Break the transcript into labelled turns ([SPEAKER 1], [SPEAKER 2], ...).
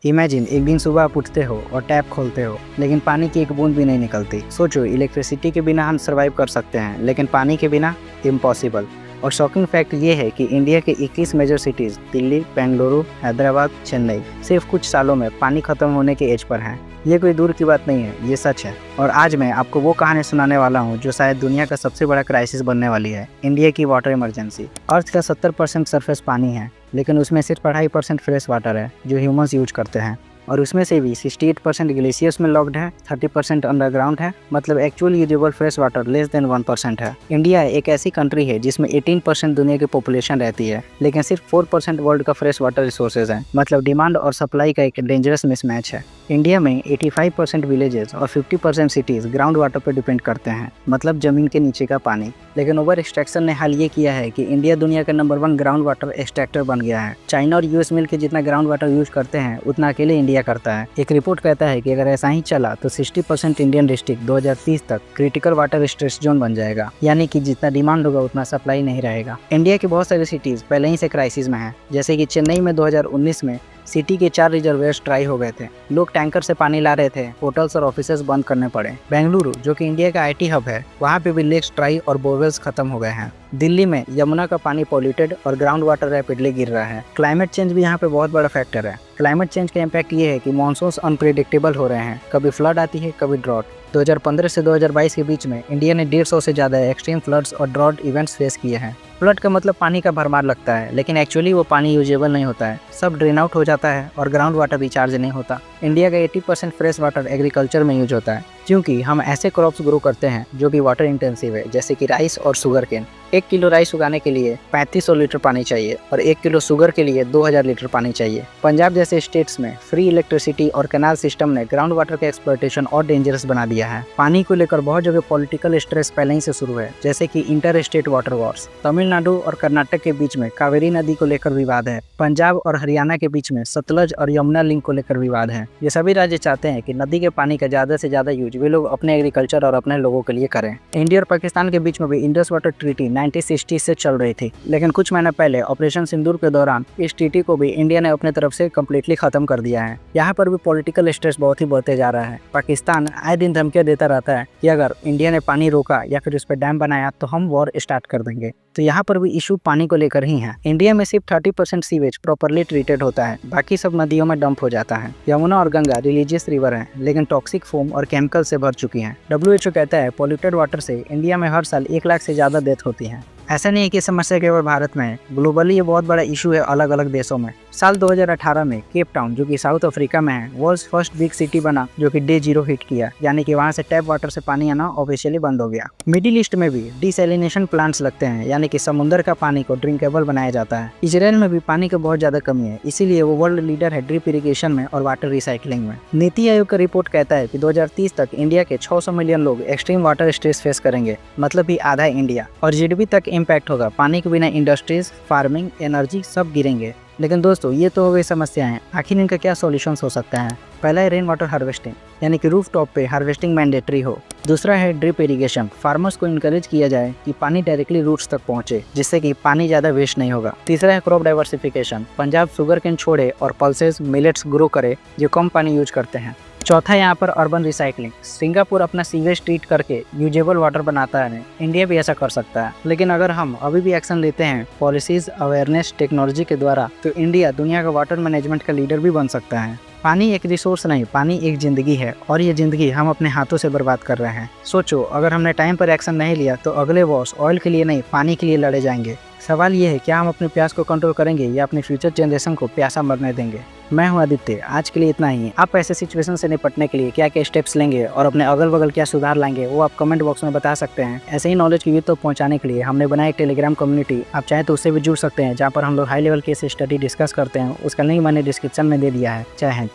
[SPEAKER 1] Imagine एक दिन सुबह आप उठते हो और टैप खोलते हो लेकिन पानी की एक बूंद भी नहीं निकलती। सोचो, इलेक्ट्रिसिटी के बिना हम सर्वाइव कर सकते हैं लेकिन पानी के बिना इम्पॉसिबल। और शॉकिंग फैक्ट ये है कि इंडिया के 21 मेजर सिटीज़ दिल्ली, बेंगलुरु, हैदराबाद, चेन्नई सिर्फ कुछ सालों में पानी खत्म होने के एज पर हैं। ये कोई दूर की बात नहीं है, ये सच है। और आज मैं आपको वो कहानी सुनाने वाला हूँ जो शायद दुनिया का सबसे बड़ा क्राइसिस बनने वाली है, इंडिया की वाटर इमरजेंसी। अर्थ का 70% सरफेस पानी है लेकिन उसमें सिर्फ 2.5% फ्रेश वाटर है जो ह्यूमंस यूज करते हैं। और उसमें से भी 68% ग्लेशियर्स में लॉक्ड है, 30% अंडरग्राउंड है, मतलब actual usable fresh water less than 1% है। इंडिया एक ऐसी कंट्री है जिसमें 18% दुनिया की पॉपुलेशन रहती है लेकिन सिर्फ 4% वर्ल्ड का फ्रेश वाटर रिसोर्सेज है, मतलब डिमांड और सप्लाई का एक डेंजरस मिसमैच है। इंडिया में 85% विलेजेस और 50% सिटीज़ ग्राउंड वाटर पर डिपेंड करते हैं, मतलब जमीन के नीचे का पानी। लेकिन ओवर एक्सट्रैक्शन ने हाल ये किया है कि इंडिया दुनिया का नंबर 1 ग्राउंड वाटर एक्सट्रैक्टर बन गया है। चाइना और यूएस मिल के जितना ग्राउंड वाटर यूज करते हैं उतना अकेले इंडिया करता है। एक रिपोर्ट कहता है कि अगर ऐसा ही चला तो 60% इंडियन डिस्ट्रिक्ट 2030 तक क्रिटिकल वाटर स्ट्रेस जोन बन जाएगा, यानी कि जितना डिमांड होगा उतना सप्लाई नहीं रहेगा। इंडिया की बहुत सारी सिटीज़ पहले ही से क्राइसिस में है, जैसे कि चेन्नई में 2019 में सिटी के 4 रिजर्वेयर्स ड्राई हो गए थे। लोग टैंकर से पानी ला रहे थे, होटल्स और ऑफिसेज बंद करने पड़े। बेंगलुरु, जो कि इंडिया का आईटी हब है, वहाँ पे भी लेक्स ड्राई और बोरवेल्स खत्म हो गए हैं। दिल्ली में यमुना का पानी पॉल्यूटेड और ग्राउंड वाटर रैपिडली गिर रहा है। क्लाइमेट चेंज भी यहाँ पे बहुत बड़ा फैक्टर है। क्लाइमेट चेंज का इम्पैक्ट ये है कि मॉनसून्स अनप्रेडिक्टेबल हो रहे हैं, कभी फ्लड आती है कभी ड्रॉट। 2015 से 2022 के बीच में इंडिया ने 150 से ज़्यादा एक्सट्रीम फ्लड्स और ड्रॉट इवेंट्स फेस किए हैं। फ्लड का मतलब पानी का भरमार लगता है लेकिन एक्चुअली वो पानी यूजेबल नहीं होता है, सब ड्रेन आउट हो जाता है और ग्राउंड वाटर रिचार्ज नहीं होता। इंडिया का 80% फ्रेश वाटर एग्रीकल्चर में यूज होता है क्योंकि हम ऐसे क्रॉप्स ग्रो करते हैं जो कि वाटर इंटेंसिव है, जैसे कि राइस और शुगर केन। 1 किलो राइस उगाने के लिए 3500 लीटर पानी चाहिए और 1 किलो शुगर के लिए 2000 लीटर पानी चाहिए। पंजाब जैसे स्टेट्स में फ्री इलेक्ट्रिसिटी और कैनाल सिस्टम ने ग्राउंड वाटर का एक्सप्लॉयटेशन और डेंजरस बना दिया है। पानी को लेकर बहुत जगह पॉलिटिकल स्ट्रेस पहले ही से शुरू है, जैसे कि inter state water Wars. Tamil Nadu और कर्नाटक के बीच में कावेरी नदी को लेकर विवाद है। पंजाब और हरियाणा के बीच में सतलज और यमुना लिंक को लेकर विवाद है। ये सभी राज्य चाहते हैं कि नदी के पानी का ज्यादा से ज्यादा यूज वे लोग अपने एग्रीकल्चर और अपने लोगों के लिए करें। इंडिया और पाकिस्तान के बीच में भी इंडस वाटर ट्रीटी 1960 से चल रही थी, लेकिन कुछ महीने पहले ऑपरेशन सिंदूर के दौरान इस ट्रीटी को भी इंडिया ने अपने तरफ से कम्प्लीटली खत्म कर दिया है। यहाँ पर भी पॉलिटिकल स्ट्रेस बहुत ही बढ़ते जा रहा है। पाकिस्तान आए दिन धमकियां देता रहता है कि अगर इंडिया ने पानी रोका या फिर उस पर डैम बनाया तो हम वॉर स्टार्ट कर देंगे। तो यहाँ पर भी इशू पानी को लेकर ही है। इंडिया में सिर्फ 30% सीवेज प्रॉपरली ट्रीटेड होता है, बाकी सब नदियों में डंप हो जाता है। यमुना और गंगा रिलीजियस रिवर हैं, लेकिन टॉक्सिक फोम और केमिकल से भर चुकी हैं। WHO कहता है पॉल्यूटेड वाटर से इंडिया में हर साल 1 लाख से ज़्यादा डेथ होती है। ऐसा नहीं है कि समस्या केवल भारत में है, ग्लोबली ये बहुत बड़ा इशू है अलग अलग देशों में। साल 2018 में केप टाउन, जो कि साउथ अफ्रीका में है, वर्ल्ड्स फर्स्ट बिग सिटी बना जो कि डे 0 हिट किया, यानी कि वहाँ से टैप वाटर से पानी आना ऑफिशियली बंद हो गया। मिडिल ईस्ट में भी डिसैलिनेशन प्लांट्स लगते हैं, यानी कि समुद्र का पानी को ड्रिंकेबल बनाया जाता है। इजराइल में भी पानी की बहुत ज्यादा कमी है, इसीलिए वो वर्ल्ड लीडर है ड्रिप इरिगेशन में और वाटर रिसाइकलिंग में। नीति आयोग का रिपोर्ट कहता है कि 2030 तक इंडिया के 600 मिलियन लोग एक्सट्रीम वाटर स्ट्रेस फेस करेंगे, मतलब भी आधा इंडिया। और GDP तक इम्पैक्ट होगा। पानी के बिना इंडस्ट्रीज, फार्मिंग, एनर्जी सब गिरेंगे। लेकिन दोस्तों, ये तो हो गई समस्याएं, आखिर इनका क्या सॉल्यूशंस हो सकता है? पहला है रेन वाटर हार्वेस्टिंग, यानी कि रूफ टॉप पे हार्वेस्टिंग मैंडेटरी हो। दूसरा है ड्रिप इरिगेशन, फार्मर्स को इनकरेज किया जाए कि पानी डायरेक्टली रूट्स तक पहुंचे, जिससे कि पानी ज़्यादा वेस्ट नहीं होगा। तीसरा है crop diversification, Punjab sugarcane छोड़े और पल्सेस, मिलेट्स ग्रो करे जो कम पानी यूज करते हैं। चौथा यहाँ पर अर्बन रिसाइकलिंग, सिंगापुर अपना सीवेज ट्रीट करके यूजेबल वाटर बनाता है, इंडिया भी ऐसा कर सकता है। लेकिन अगर हम अभी भी एक्शन लेते हैं पॉलिसीज, अवेयरनेस, टेक्नोलॉजी के द्वारा, तो इंडिया दुनिया का वाटर मैनेजमेंट का लीडर भी बन सकता है। पानी एक रिसोर्स नहीं, पानी एक जिंदगी है और ये जिंदगी हम अपने हाथों से बर्बाद कर रहे हैं। सोचो, अगर हमने टाइम पर एक्शन नहीं लिया तो अगले वॉर्स ऑयल के लिए नहीं, पानी के लिए लड़े जाएंगे। सवाल ये है, क्या हम अपने प्यास को कंट्रोल करेंगे या अपने फ्यूचर जनरेशन को प्यासा मरने देंगे? मैं हूं आदित्य, आज के लिए इतना ही। आप ऐसे सिचुएशन से निपटने के लिए क्या क्या स्टेप्स लेंगे और अपने अगल बगल क्या सुधार लाएंगे, वो आप कमेंट बॉक्स में बता सकते हैं। ऐसे ही नॉलेज की यूथ तक पहुंचाने के लिए हमने बनाया एक टेलीग्राम कम्युनिटी, आप चाहें तो उससे भी जुड़ सकते हैं, जहाँ पर हम लोग high level case study discuss करते हैं। उसका लिंक मैंने डिस्क्रिप्शन में दे दिया है। जय हिंद।